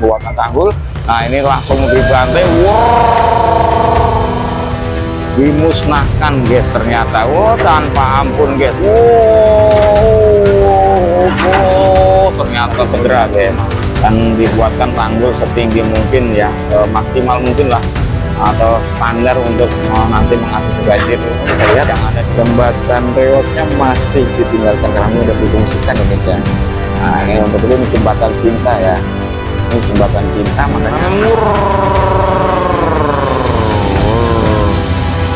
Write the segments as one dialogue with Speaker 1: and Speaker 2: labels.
Speaker 1: pembuatan tanggul. Nah ini langsung dibantai, wow, dimusnahkan guys ternyata, wow, tanpa ampun guys, wow, ternyata segera guys, dan dibuatkan tanggul setinggi mungkin ya, semaksimal mungkin lah, atau standar untuk nanti mengatasi banjir. Kita lihat yang ada di jembatan reotnya masih ditinggalkan karena ini udah difungsikan ya guys ya. Nah ini untuk itu ini jembatan cinta ya, ini jembatan cinta, makanya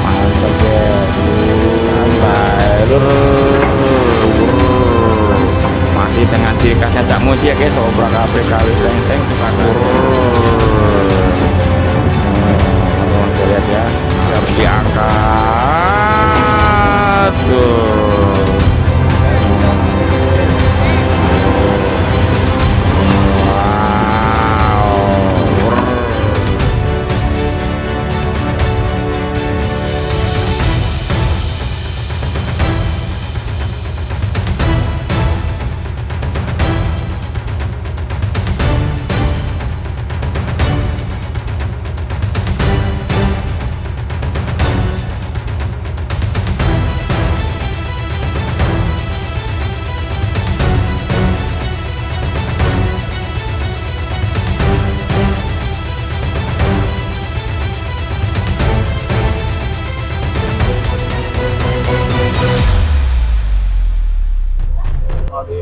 Speaker 1: mantap guys, masih dengan ciri khasnya Cak Muji ya guys, obrak-abrik kali seng-seng suka lihat ya, harus diangkat tuh.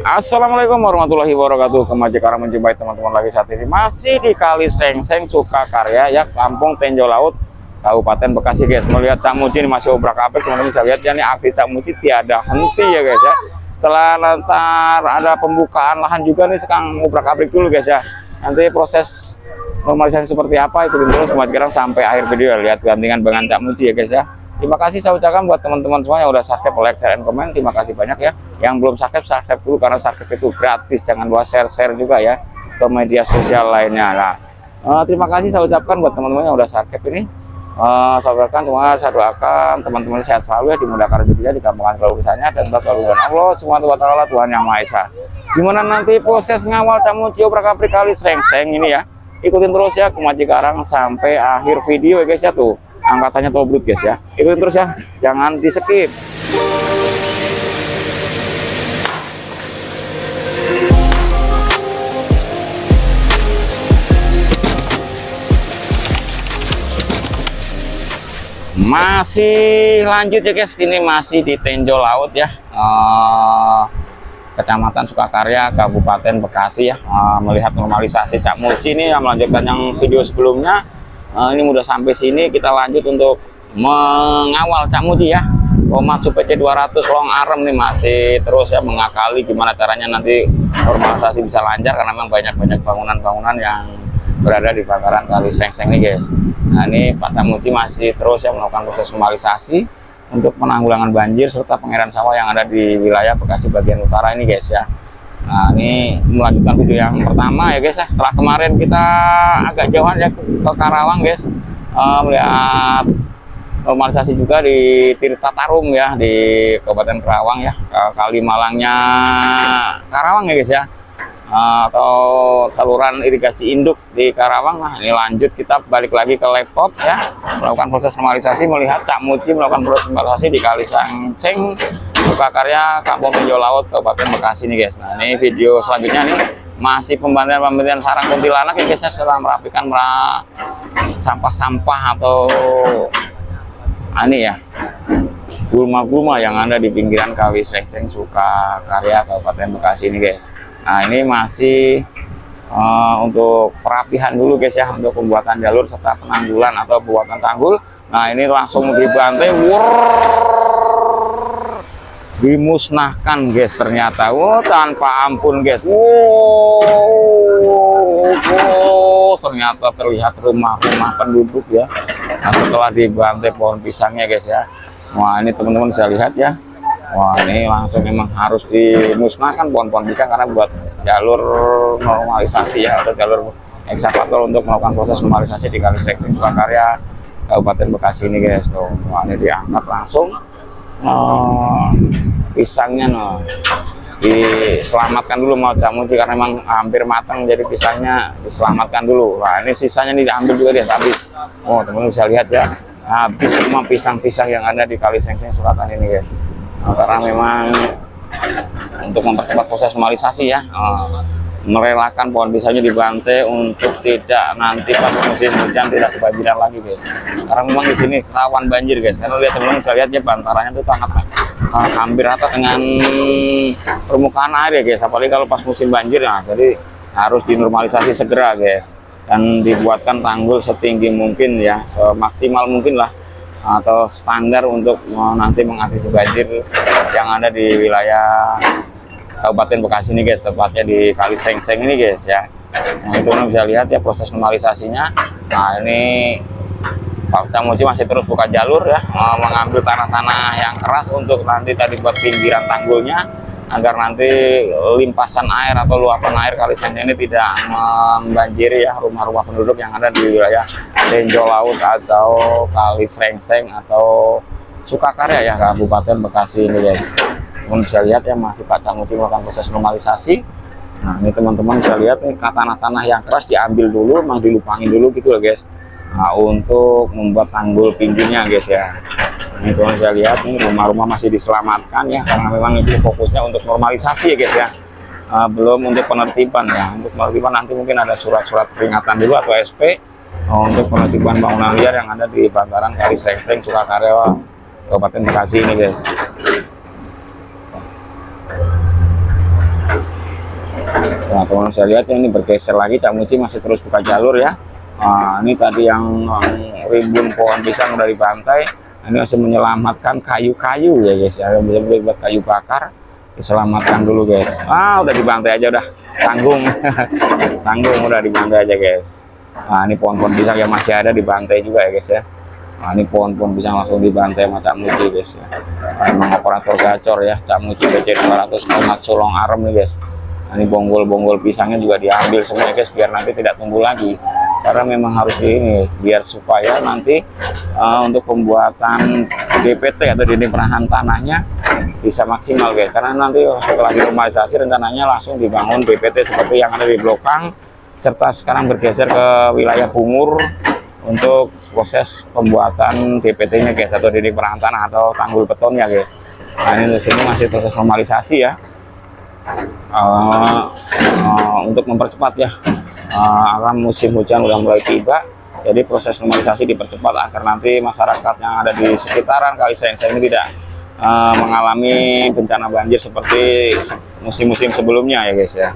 Speaker 1: Assalamualaikum warahmatullahi wabarakatuh. Kembali sekarang menjumpai teman-teman lagi saat ini masih di Kali Seng-Seng Sukakarya ya, Kampung Tenjo Laut, Kabupaten Bekasi guys. Melihat Cak Muji ini masih obrak-abrik, teman-teman bisa lihat ya, ini aksi Cak Muji tiada henti ya guys ya. Setelah lantar ada pembukaan lahan juga nih, sekarang obrak-abrik dulu guys ya. Nanti proses normalisasi seperti apa ikutin terus sekarang sampai akhir video. Lihat gantingan dengan Cak Muji ya guys ya. Terima kasih saya ucapkan buat teman-teman semua yang udah subscribe, like, share, dan komen. Terima kasih banyak ya. Yang belum subscribe, subscribe dulu karena subscribe itu gratis. Jangan lupa share juga ya ke media sosial lainnya. Nah, terima kasih saya ucapkan buat teman-teman yang udah subscribe ini. Saya ucapkan saya doakan teman-teman sehat selalu ya, dimudahkan rezekinya, dikabulkan keluhannya, dan keluhan Allah Subhanahu wa taala, Tuhan yang Maha Esa. Gimana nanti proses ngawal Cak Muji obrak-abrik Kali Seng-Seng ini ya. Ikutin terus ya ke Cikarang sampai akhir video ya guys ya, tuh angkatannya tobrut guys ya. Ikutin terus ya, jangan di skip. Masih lanjut ya guys, ini masih di Tenjo Laut ya, Kecamatan Sukakarya, Kabupaten Bekasi ya. Melihat normalisasi Cak Muji ini yang melanjutkan yang video sebelumnya. Ini udah sampai sini, kita lanjut untuk mengawal Cak Muji ya. Komatsu PC 200 Long Arm nih masih terus ya mengakali gimana caranya nanti normalisasi bisa lancar, karena memang banyak bangunan-bangunan yang berada di bantaran Kali Seng-Seng nih guys. Nah ini Pak Cak Muji masih terus ya melakukan proses normalisasi untuk penanggulangan banjir serta pengairan sawah yang ada di wilayah Bekasi bagian utara ini guys ya. Nah ini melanjutkan video yang pertama ya guys ya, setelah kemarin kita agak jauhan ya ke Karawang guys, melihat normalisasi juga di Tirta Tarum ya, di Kabupaten Karawang ya, Kali Malangnya Karawang ya guys ya, atau saluran irigasi induk di Karawang. Nah ini lanjut kita balik lagi ke laptop ya, melakukan proses normalisasi, melihat Cak Muji melakukan proses normalisasi di Kali Seng-Seng Sukakarya, Kampung Tenjo Laut, Kabupaten Bekasi nih guys. Nah ini video selanjutnya nih masih pembantian sarang kuntilanak ya guys ya, setelah merapikan sampah-sampah atau ini ya, gulma-gulma yang ada di pinggiran Kali Seng-Seng Sukakarya, Kabupaten Bekasi ini guys. Nah ini masih untuk perapihan dulu guys ya, untuk pembuatan jalur serta penanggulan atau pembuatan tanggul. Nah ini langsung dibantai, dimusnahkan guys ternyata, wow, tanpa ampun guys, wow, ternyata terlihat rumah-rumah penduduk ya. Nah setelah dibantai pohon pisangnya guys ya. Wah ini teman-teman bisa lihat ya, wah ini langsung memang harus dimusnahkan pohon-pohon pisang karena buat jalur normalisasi ya, atau jalur ekskavator untuk melakukan proses normalisasi di Kali Seng-Seng Sukakarya, Kabupaten Bekasi ini guys. Tuh, wah ini diangkat langsung pisangnya, diselamatkan dulu mau Cak Muji karena memang hampir matang, jadi pisangnya diselamatkan dulu. Nah ini sisanya nih diambil juga dia habis. Oh teman-teman bisa lihat ya, habis semua pisang-pisang yang ada di Kali Sengseng Sukatani ini guys. Nah, karena memang untuk mempercepat proses normalisasi ya, merelakan pohon pisangnya dibantai untuk tidak nanti pas musim hujan tidak kebanjiran lagi guys. Karena memang di sini rawan banjir guys. Karena lihat teman-teman bisa lihat ya bantarannya itu sangat hampir rata dengan permukaan air ya guys. Apalagi kalau pas musim banjir ya, jadi harus dinormalisasi segera guys. Dan dibuatkan tanggul setinggi mungkin ya, semaksimal mungkin lah, atau standar untuk nanti mengatasi banjir yang ada di wilayah Kabupaten Bekasi ini guys, tepatnya di Kali Sengseng ini guys ya. Nah itu bisa lihat ya proses normalisasinya. Nah ini Pak Cak Muji masih terus buka jalur ya, mengambil tanah-tanah yang keras untuk nanti tadi buat pinggiran tanggulnya, agar nanti limpasan air atau luapan air Kali Sengseng ini tidak membanjiri ya rumah-rumah penduduk yang ada di wilayah Tenjo Laut atau Kali Sengseng atau Sukakarya ya Kabupaten Bekasi ini guys. Teman bisa lihat ya masih Pak Cak Muji melakukan proses normalisasi. Nah ini teman-teman bisa lihat nih tanah-tanah yang keras diambil dulu, memang dilupangin dulu gitu loh guys. Nah, untuk membuat tanggul pinggirnya guys ya. Nah, ini teman bisa lihat nih rumah-rumah masih diselamatkan ya, karena memang itu fokusnya untuk normalisasi ya guys ya. Belum untuk penertiban ya. Untuk penertiban nanti mungkin ada surat-surat peringatan dulu atau SP untuk penertiban bangunan liar yang ada di bantaran Kali Sengseng Sukakarya Kabupaten Bekasi ini guys. Nah teman-teman saya lihat ya, ini bergeser lagi Cak Muji masih terus buka jalur ya. Nah, ini tadi yang rimbun pohon pisang udah dibantai. Nah, ini masih menyelamatkan kayu-kayu ya guys ya, bisa buat kayu bakar diselamatkan dulu guys. Udah dibantai aja, udah tanggung tanggung udah dibantai aja guys. Nah ini pohon-pohon pisang yang masih ada dibantai juga ya guys ya. Nah ini pohon-pohon pisang langsung dibantai sama Cak Muji guys ya. Memang operator gacor ya Cak Muji BC 200 Kaumat Sulong Arem nih guys. Nah, ini bonggol-bonggol pisangnya juga diambil semua guys, biar nanti tidak tumbuh lagi. Karena memang harus ini biar supaya nanti untuk pembuatan DPT atau dinding penahan tanahnya bisa maksimal guys. Karena nanti setelah normalisasi rencananya langsung dibangun DPT seperti yang ada di Blokang, serta sekarang bergeser ke wilayah Bungur untuk proses pembuatan DPT-nya guys, atau dinding penahan tanah atau tanggul betonnya guys. Nah ini di sini masih proses normalisasi ya. Untuk mempercepat ya, akan musim hujan udah mulai tiba, jadi proses normalisasi dipercepat agar nanti masyarakat yang ada di sekitaran Kali Sengseng ini tidak mengalami bencana banjir seperti musim-musim sebelumnya ya guys ya.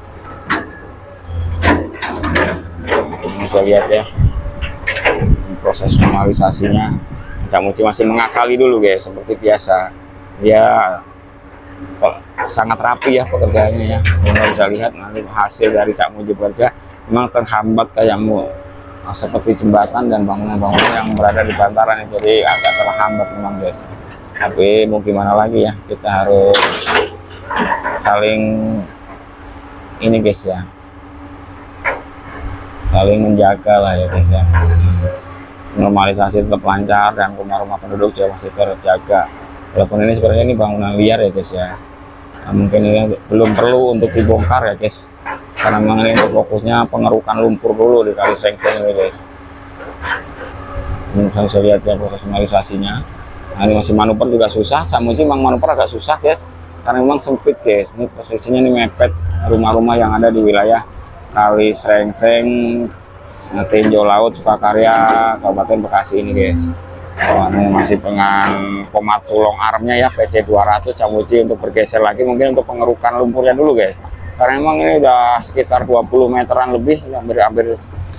Speaker 1: Bisa lihat ya proses normalisasinya. Cak Muji masih mengakali dulu guys, seperti biasa dia sangat rapi ya pekerjaannya ya. Kita bisa lihat nanti hasil dari Cak Muji bekerja memang terhambat kayak seperti jembatan dan bangunan-bangunan yang berada di bantaran itu, jadi agak terhambat memang guys. Tapi mau gimana lagi ya, kita harus saling ini guys ya, saling menjaga lah ya guys ya. Normalisasi tetap lancar dan rumah-rumah penduduk juga masih terjaga. Walaupun ini sebenarnya ini bangunan liar ya guys ya. Nah, mungkin ini belum perlu untuk dibongkar ya guys, karena memang ini untuk fokusnya pengerukan lumpur dulu di Kali Sengseng ini guys. Ini bisa lihat ya proses normalisasinya. Nah, ini masih manuver juga susah. Cak Muji memang manuver agak susah guys, karena memang sempit guys. Ini posisinya ini mepet rumah-rumah yang ada di wilayah Kali Sengseng, Tenjo Laut, Sukakarya, Kabupaten Bekasi ini guys. Ini masih dengan Kaumat Sulong Aremnya ya, PC 200 Cak Muji untuk bergeser lagi mungkin untuk pengerukan lumpurnya dulu guys. Karena memang ini udah sekitar 20 meteran lebih,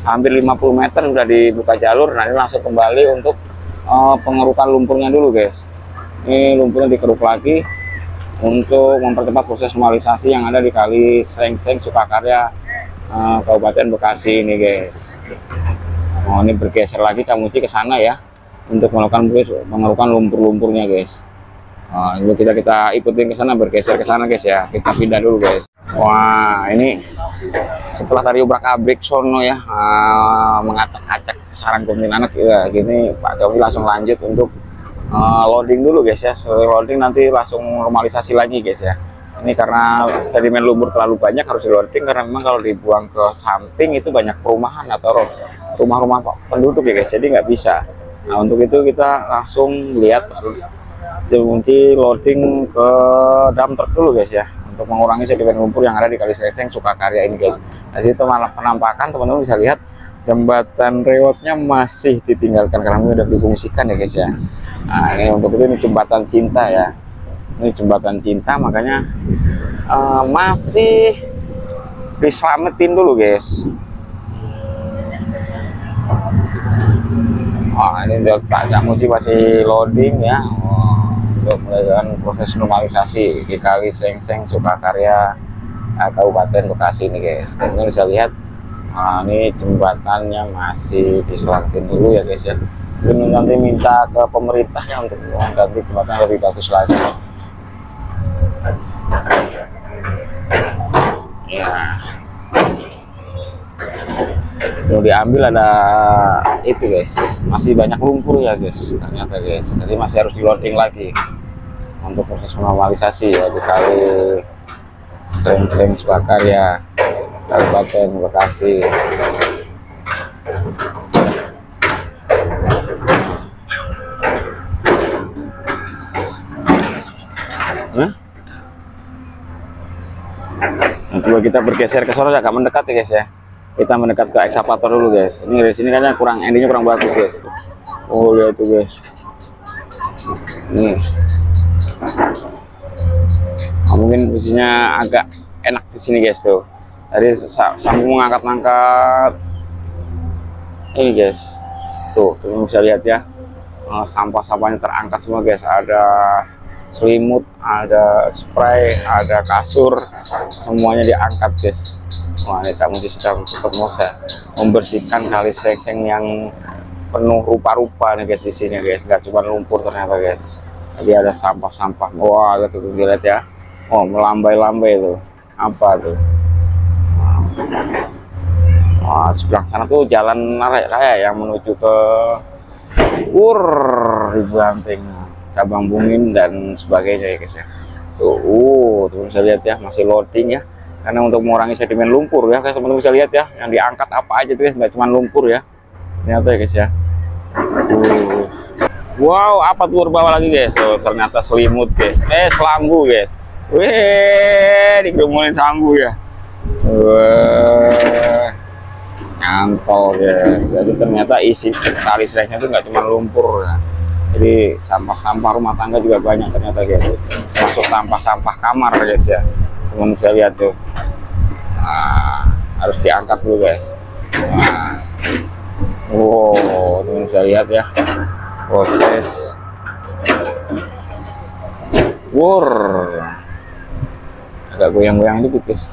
Speaker 1: hampir 50 meter sudah dibuka jalur. Nah ini langsung kembali untuk pengerukan lumpurnya dulu guys. Ini lumpurnya dikeruk lagi untuk mempercepat proses normalisasi yang ada di Kali Sengseng Sukakarya Kabupaten Bekasi ini guys. Oh ini bergeser lagi Cak Muji ke sana ya, untuk melakukan pengerukan lumpur-lumpurnya guys. Ini kita ikutin ke sana, bergeser ke sana guys ya. Kita pindah dulu guys. Wah ini setelah tadi obrak-abrik sono ya, mengacak-acak sarang kuntilanak ya, gini Pak Jokowi langsung lanjut untuk loading dulu guys ya. Setelah loading nanti langsung normalisasi lagi guys ya. Ini karena sedimen lumpur terlalu banyak harus di loading, karena memang kalau dibuang ke samping itu banyak perumahan atau rumah-rumah penduduk ya guys, jadi nggak bisa. Nah untuk itu kita langsung lihat kunci loading ke dump truck dulu guys ya, untuk mengurangi sedimen lumpur yang ada di Kali Srengseng Sukakarya ini guys. Nah situ malah penampakan teman-teman bisa lihat jembatan rewotnya masih ditinggalkan karena ini udah difungsikan ya guys ya. Nah ini untuk itu, ini jembatan cinta ya, ini jembatan cinta, makanya masih diselamatin dulu guys. Ini untuk Cak Muji masih loading ya, untuk melakukan proses normalisasi di Kali Srengseng Sukakarya Kabupaten Bekasi ini guys. Teman-teman bisa lihat, ini jembatannya masih diselamatin dulu ya guys ya. Ini nanti minta ke pemerintah ya untuk mengganti jembatan lebih bagus lagi. Ya, mau diambil ada itu guys, masih banyak lumpur ya guys ternyata guys, jadi masih harus di loading lagi untuk proses normalisasi ya di Kali Srengseng Sukakarya Kabupaten Bekasi. Nah, coba kita bergeser ke sana agak mendekat ya guys ya. Kita mendekat ke ekskavator dulu guys. Ini dari sini kayaknya kurang, endingnya kurang bagus guys. Oh lihat tuh guys. Nih. Nah, mungkin posisinya agak enak di sini guys tuh. Tadi sambung mengangkat-angkat ini guys. Tuh bisa lihat ya. Sampah-sampahnya terangkat semua guys. Ada selimut, ada spray, ada kasur, semuanya diangkat guys. Wah ini Cak Muji sedang tetap membersihkan Kali Srengseng yang penuh rupa-rupa nih guys di sini guys, nggak cuma lumpur ternyata guys. Jadi ada sampah-sampah. Wah tuh lihat ya. Oh melambai-lambai tuh. Apa tuh? Wah sebelah sana tuh jalan raya yang menuju ke di Banting, Cabang Bungin dan sebagainya ya guys ya. Tuh, teman-teman bisa lihat ya, masih loading ya. Karena untuk mengurangi sedimen lumpur ya guys, teman-teman bisa lihat ya, yang diangkat apa aja tuh guys, nggak cuma lumpur ya. Ternyata ya guys ya. Wow, apa tuh bawah lagi guys? Tuh ternyata selimut guys. Selambu guys. Wih, digerumulin sambu ya. Nyantol guys. Jadi ternyata isi Kali Srengseng itu nggak cuma lumpur ya. Jadi sampah-sampah rumah tangga juga banyak ternyata guys, masuk sampah-sampah kamar guys ya. Teman bisa lihat tuh, harus diangkat dulu guys. Wow, teman bisa lihat ya proses agak goyang-goyang dikit guys.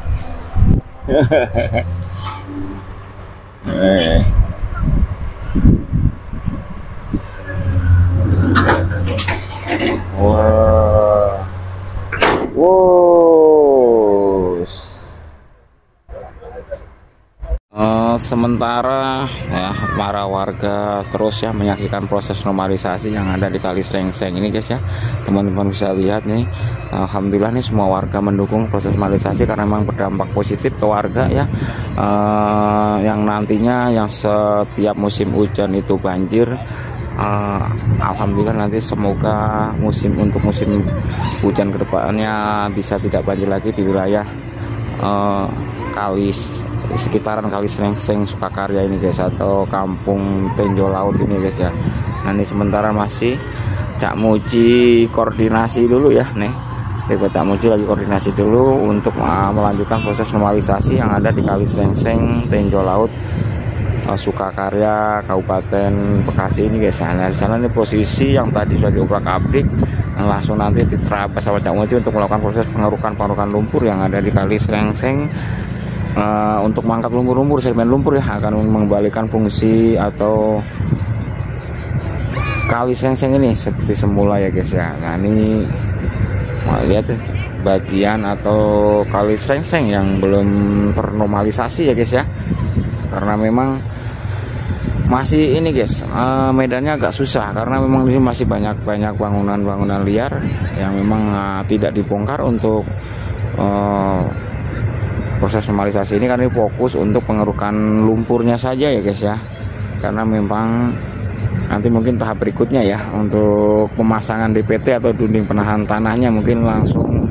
Speaker 1: Sementara ya para warga terus ya menyaksikan proses normalisasi yang ada di Kali Srengseng ini guys ya. Teman-teman bisa lihat nih, alhamdulillah nih semua warga mendukung proses normalisasi karena memang berdampak positif ke warga ya. Yang nantinya yang setiap musim hujan itu banjir, alhamdulillah nanti semoga musim hujan kedepannya bisa tidak banjir lagi di wilayah sekitaran Kali Srengseng Sukakarya ini guys, atau kampung Tenjo Laut ini guys ya. Nah ini sementara masih Cak Muji koordinasi dulu ya nih. Cak Muji lagi koordinasi dulu untuk melanjutkan proses normalisasi yang ada di Kali Srengseng Tenjo Laut Sukakarya Kabupaten Bekasi ini guys. Nah di sana ini posisi yang tadi sudah diobrak-abrik dan langsung nanti diterabas sama Cak Muji untuk melakukan proses pengerukan lumpur yang ada di Kali Srengseng. Untuk mengangkat lumpur-lumpur, sedimen lumpur ya, akan mengembalikan fungsi atau Kali Srengseng ini seperti semula ya guys ya. Nah ini lihat bagian atau Kali Srengseng yang belum ternormalisasi ya guys ya, karena memang masih ini guys, medannya agak susah karena memang ini masih banyak bangunan liar yang memang tidak dibongkar untuk proses normalisasi ini, karena ini fokus untuk pengerukan lumpurnya saja ya guys ya, karena memang nanti mungkin tahap berikutnya ya untuk pemasangan DPT atau dinding penahan tanahnya mungkin langsung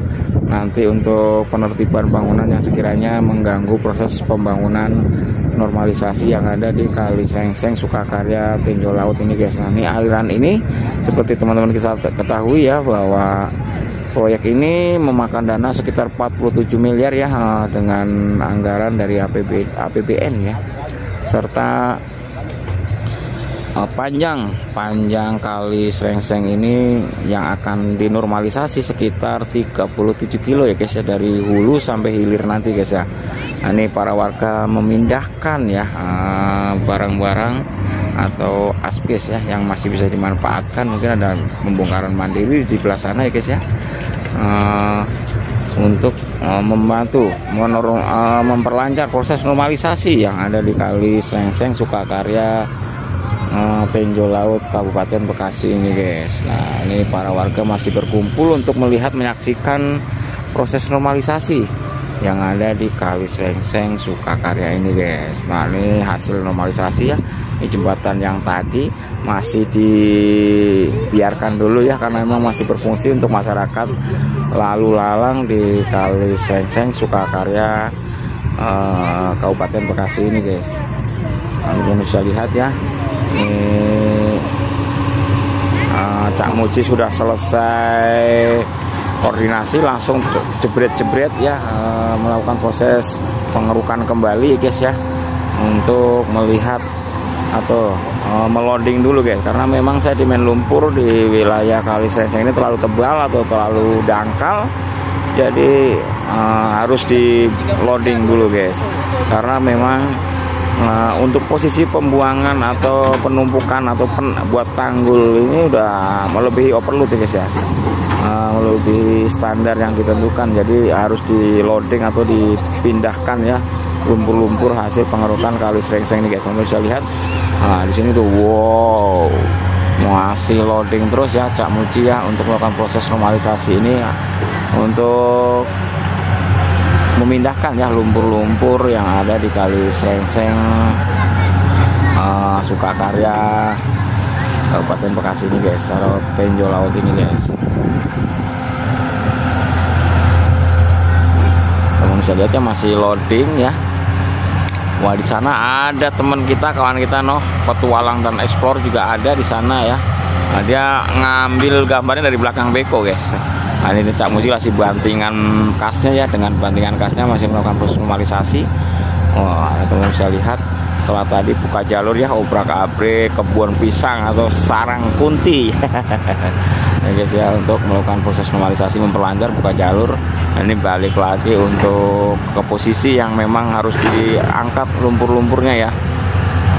Speaker 1: nanti untuk penertiban bangunan yang sekiranya mengganggu proses pembangunan normalisasi yang ada di Kali Srengseng Sukakarya Tinjau Laut ini guys. Nah, ini aliran ini seperti teman-teman kita ketahui ya, bahwa proyek ini memakan dana sekitar 47 miliar ya, dengan anggaran dari APBN ya, serta panjang Kali Srengseng ini yang akan dinormalisasi sekitar 37 kilo ya guys ya, dari hulu sampai hilir nanti guys ya. Nah, ini para warga memindahkan ya barang-barang atau asbes ya yang masih bisa dimanfaatkan, mungkin ada pembongkaran mandiri di belah sana ya guys ya, untuk membantu memperlancar proses normalisasi yang ada di Kali Srengseng Sukakarya Tinjau Laut Kabupaten Bekasi ini guys. Nah, ini para warga masih berkumpul untuk melihat menyaksikan proses normalisasi yang ada di Kali Srengseng Sukakarya ini guys. Nah, ini hasil normalisasi ya. Ini jembatan yang tadi masih dibiarkan dulu ya, karena memang masih berfungsi untuk masyarakat lalu lalang di Kali Srengseng Sukakarya Kabupaten Bekasi ini guys. Nah, bisa lihat ya, ini Cak Muji sudah selesai koordinasi, langsung jebret-jebret ya, melakukan proses pengerukan kembali guys ya, untuk melihat atau meloading dulu guys, karena memang sedimen lumpur di wilayah Kali Srengseng ini terlalu tebal atau terlalu dangkal, jadi harus di loading dulu guys, karena memang untuk posisi pembuangan atau penumpukan atau buat tanggul ini udah melebihi overload ya guys ya, melebihi standar yang ditentukan, jadi harus di loading atau dipindahkan ya lumpur-lumpur hasil pengerukan Kali Srengseng ini guys. Teman-teman bisa lihat, nah di sini tuh wow, masih loading terus ya Cak Muji ya, untuk melakukan proses normalisasi ini ya, untuk memindahkan ya lumpur-lumpur yang ada di Kali Srengseng Sukakarya Kabupaten Bekasi ini guys, secara Tinjau Laut ini guys. Teman bisa lihatnya masih loading ya. Wah, di sana ada teman kita, kawan kita petualang dan explore juga ada di sana ya. Nah, dia ngambil gambarnya dari belakang beko guys. Nah, ini Cak Muji masih bantingan kasnya ya, dengan bantingan kasnya masih melakukan proses normalisasi. Wah, teman-teman bisa lihat setelah tadi buka jalur ya, obrak-abrik kebun pisang atau sarang kunti ya guys ya, untuk melakukan proses normalisasi, memperlancar buka jalur. Nah, ini balik lagi untuk ke posisi yang memang harus diangkat lumpur-lumpurnya ya.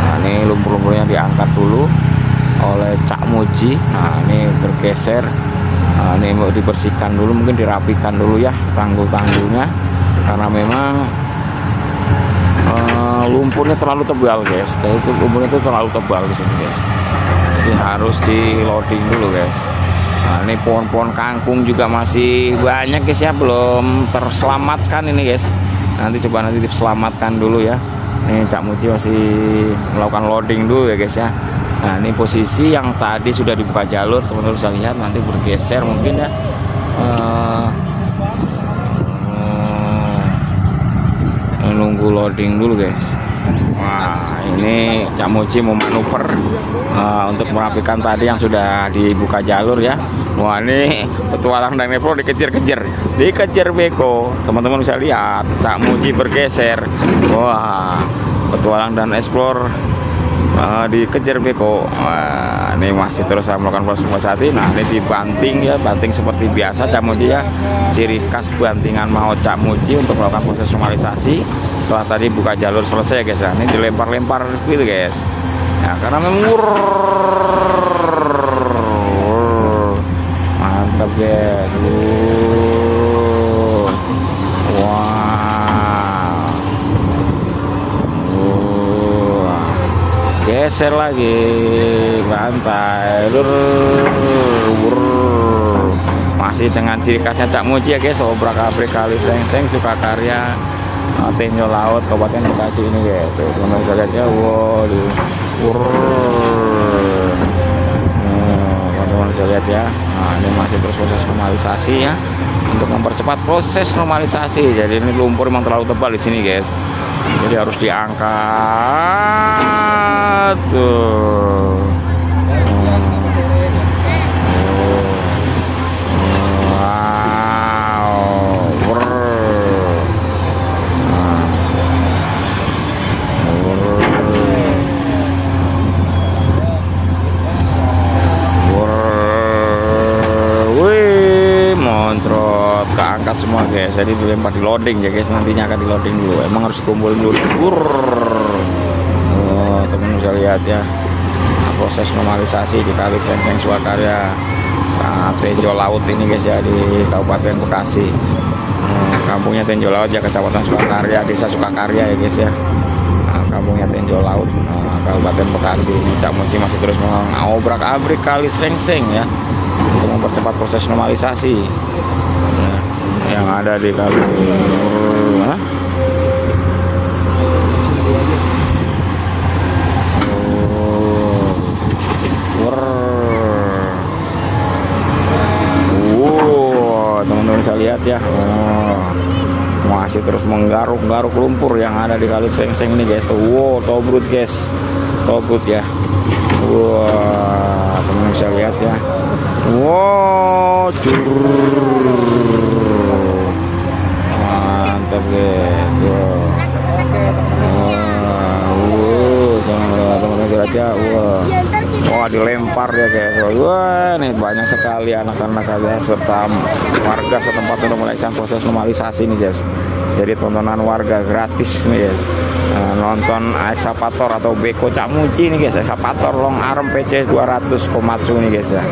Speaker 1: Nah, ini lumpur-lumpurnya diangkat dulu oleh Cak Muji. Nah, ini bergeser. Nah, ini mau dibersihkan dulu, mungkin dirapikan dulu ya tanggul-tanggulnya, karena memang lumpurnya terlalu tebal guys. Lumpurnya itu terlalu tebal di sini guys, jadi harus di loading dulu guys. Nah, ini pohon-pohon kangkung juga masih banyak guys ya, belum terselamatkan ini guys. Nanti coba diselamatkan dulu ya. Ini Cak Muji masih melakukan loading dulu ya guys ya. Nah, ini posisi yang tadi sudah dibuka jalur, teman-teman bisa lihat, nanti bergeser mungkin ya, nunggu loading dulu guys. Wah, ini Cak Muji mau manuver untuk merapikan tadi yang sudah dibuka jalur ya. Wah, ini petualang dan Nepro dikejar beko, teman-teman bisa lihat Cak Muji bergeser. Wah, petualang dan explore dikejar beko. Wah, ini masih terus melakukan proses normalisasi. Nah, ini dibanting ya, banting seperti biasa Cak Muji ya, ciri khas bantingan mau Cak Muji untuk melakukan proses normalisasi. Setelah tadi buka jalur selesai guys ya, ini dilempar-lempar gitu guys ya, karena memang mantap guys. Wow, geser lagi lantai, masih dengan ciri khasnya Cak Muji ya guys, obrak-abrik kali seng-seng Sukakarya Tenjo Laut Kabupaten Bekasi ini guys. Tuh teman-teman bisa lihat ya. Wow, teman-teman bisa lihat ya. Nah, ini masih terus proses normalisasi ya, untuk mempercepat proses normalisasi. Jadi ini lumpur memang terlalu tebal di sini guys, jadi harus diangkat tuh. Keangkat semua guys, jadi dilempar di loading ya guys, nantinya akan di loading dulu, emang harus dikumpulin dulu. Teman bisa lihat ya, nah, proses normalisasi di kali seng-seng Sukakarya Tenjo Laut ini guys ya, di Kabupaten Bekasi. Kampungnya Tenjo Laut ya, Kecamatan Sukakarya, Desa Sukakarya ya guys ya. Kampungnya Tenjo Laut, Kabupaten Bekasi. Ini Cak Muji masih terus mengobrak-abrik kali seng-seng ya, untuk mempercepat proses normalisasi yang ada di kali. Teman-teman bisa lihat ya. Masih terus menggaruk-garuk lumpur yang ada di kali seng-seng ini guys. Wow, tobrut guys, tobrut ya. Wah, teman-teman bisa lihat ya. Wow, mantap guys. Teman-teman bisa lihat ya. Wah, dilempar ya guys. Wah, nih banyak sekali anak-anak serta warga setempat untuk melakukan proses normalisasi nih guys. Jadi tontonan warga gratis nih guys. Nonton ekskavator atau beko Cak Muji nih guys, ekskavator long arm PC 200 Komatsu nih guys ya.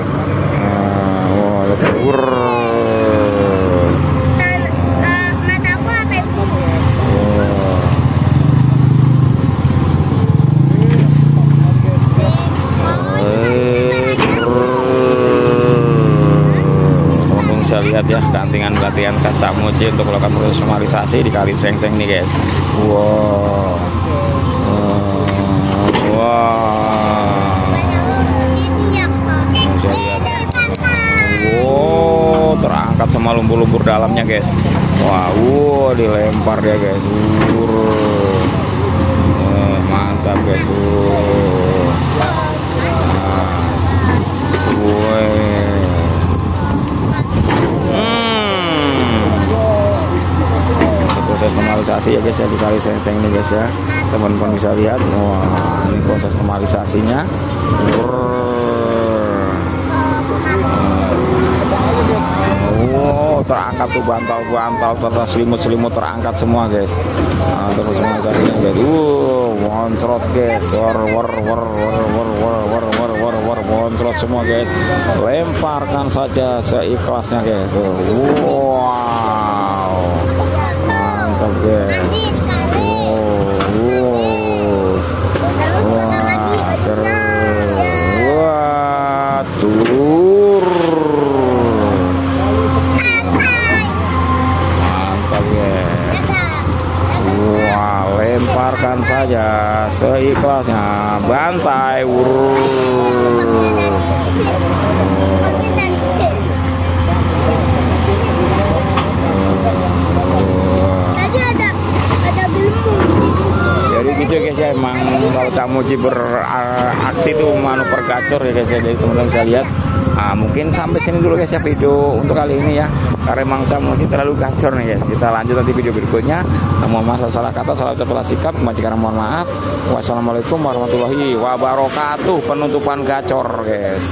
Speaker 1: Bisa lihat ya, gantingan-gantian Cak Muji untuk melakukan proses normalisasi di kali seng-seng nih guys. Wow, bisa lihat. Wow, terangkat semua lumpur-lumpur dalamnya guys. Wow, dilempar ya guys. Mantap guys. Proses normalisasi ya guys ya di kali seng-seng ini guys ya, teman-teman bisa lihat. Wah, ini proses normalisasinya. Wow, terangkat tuh bantal-bantal serta selimut-selimut terangkat semua guys. Nah, proses normalisasinya guys. Moncrot guys, moncrot semua guys. Lemparkan saja seikhlasnya guys. Wow, mantap guys. Lemparkan saja seikhlasnya, bantai. Jadi gitu guys ya, emang kalau Cak Muji beraksi itu manuver gacor ya guys ya. Jadi teman-teman bisa lihat. Nah, mungkin sampai sini dulu guys ya video untuk kali ini ya, karena emang Cak Muji terlalu gacor nih guys. Kita lanjut nanti video berikutnya. Mohon maaf salah kata, salah ucap, salah sikap, majikan mohon maaf. Wassalamualaikum warahmatullahi wabarakatuh. Penutupan gacor guys.